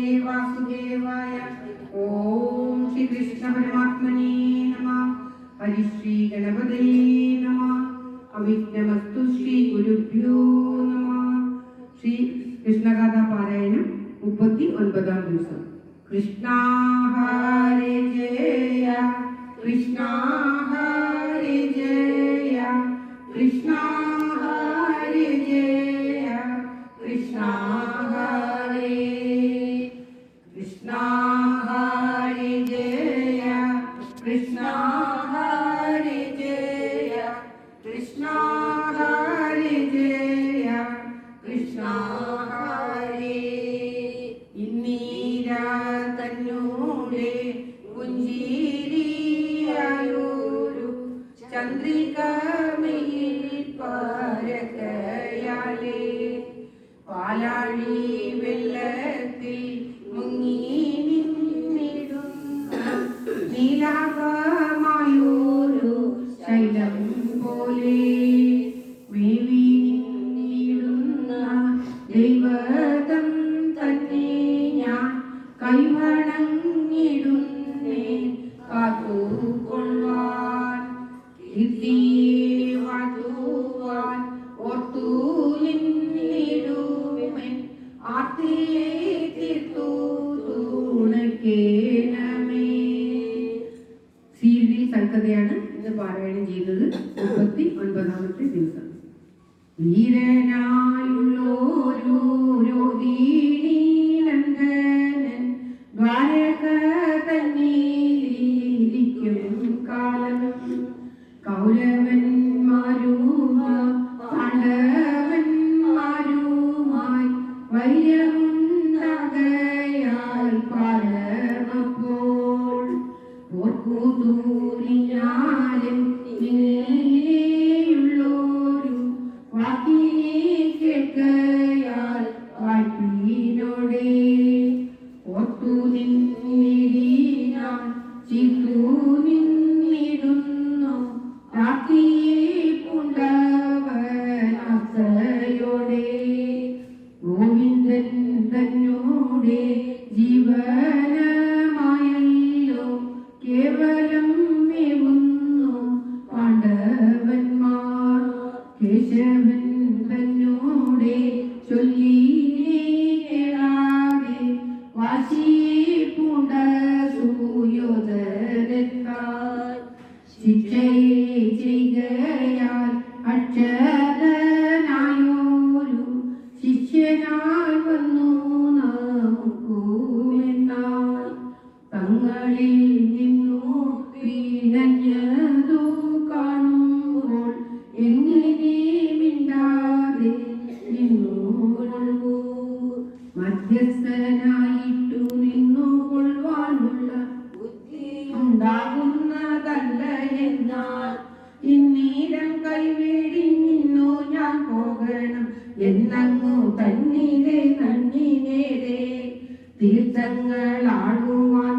वासुदेवाय ओम श्री कृष्ण परमात्मने नमः। हरि श्री गणपतये नमः। अविघ्नमस्तु श्री गुरुभ्यो नमः। श्री कृष्णगाथा पारायणം 39 ദിവസം. കൃഷ്ണ ഹരേ ജയ കൃഷ്ണ ഹരേ ജയ കൃഷ്ണ ഹരേ ജയ കൃഷ്ണ ഹരേ കൃഷ്ണ ഹരേ ജയ കൃഷ്ണ ഹരേ ജയ കൃഷ്ണ ഹരേ ജയ കൃഷ്ണ ഹരേ ഇന്നീരാ തന്നൂടെ പുഞ്ചിരിയായൊരു ചന്ദ്രികമയിൽ പരകയാലേ പാലാഴി വെള്ളത്തിൽ മുങ്ങി നിന്നിടുന്ന നീലാഭമായൊരു ശൈലം പോലെ മേവി നിന്നിടുന്ന ദൈവതം തന്നെ ഞാൻ കൈവണങ്ങിടുന്നേ കാത്തുകൊള്ളുവാൻ കീർത്തിയെ വാഴ്ത്തുവാൻ ഓർത്തു നിന്നിടുമെൻ ആർത്തിയെ തീർത്തു തുണയ്ക്കേണമേ. സീരിയൽ സൽക്കഥയാണ് ഇന്ന് പാരായണം ചെയ്തത്. 39ാമത്തെ ദിവസം. വീരനായുള്ളോരു രോഹിണി നന്ദനൻ ദ്വാരക തന്നിലിരിക്കും കാലം കൗരവന്മാരുമായി പാണ്ഡവന്മാരുമായി വൈര്യമുണ്ടാകയാൽ പാലമപ്പോൾ ഓർക്കുതൂരിഞ്ഞാലും നീയുള്ളോരു വാക്കിനെ കേൾക്കയാൽ വാഴ്ത്തിനോടെ ഓർത്തു നിന്നിടിനാൻ ചിത്തു നിന്നിടുന്നു രാത്രിയെ പൂണ്ടവനാസയോടെ ഗോവിന്ദൻ തന്നോടെ ജീവനമായല്ലോ കേവലം മേവുന്നു പാണ്ഡവന്മാർ കേശവൻ തന്നോടെ ചൊല്ലി കേളാതെ വാശിയെ പൂണ്ട സുയോധനത്താൽ ശിക്ഷയെ ചെയ്കയാൽ അക്ഷരനായൊരു ശിഷ്യനായി വന്നു നമുക്കുമെന്നാൽ തങ്ങളിൽ നിന്നു പിണഞ്ഞതു കാണുമ്പോൾ എങ്ങനെ മിണ്ടാതെ നിന്നുകൊള്ളൂ. മധ്യസ്ഥനായിട്ടു നിന്നുകൊള്ളുവാനുള്ള ബുദ്ധി ഉണ്ടാകുന്നതല്ല എന്നാൽ ഇന്നീരം കൈവേടിഞ്ഞു ഞാൻ പോകണം എന്നങ്ങു തന്നിലെ തന്നിനേരെ തീർത്ഥങ്ങൾ ആടുവാൻ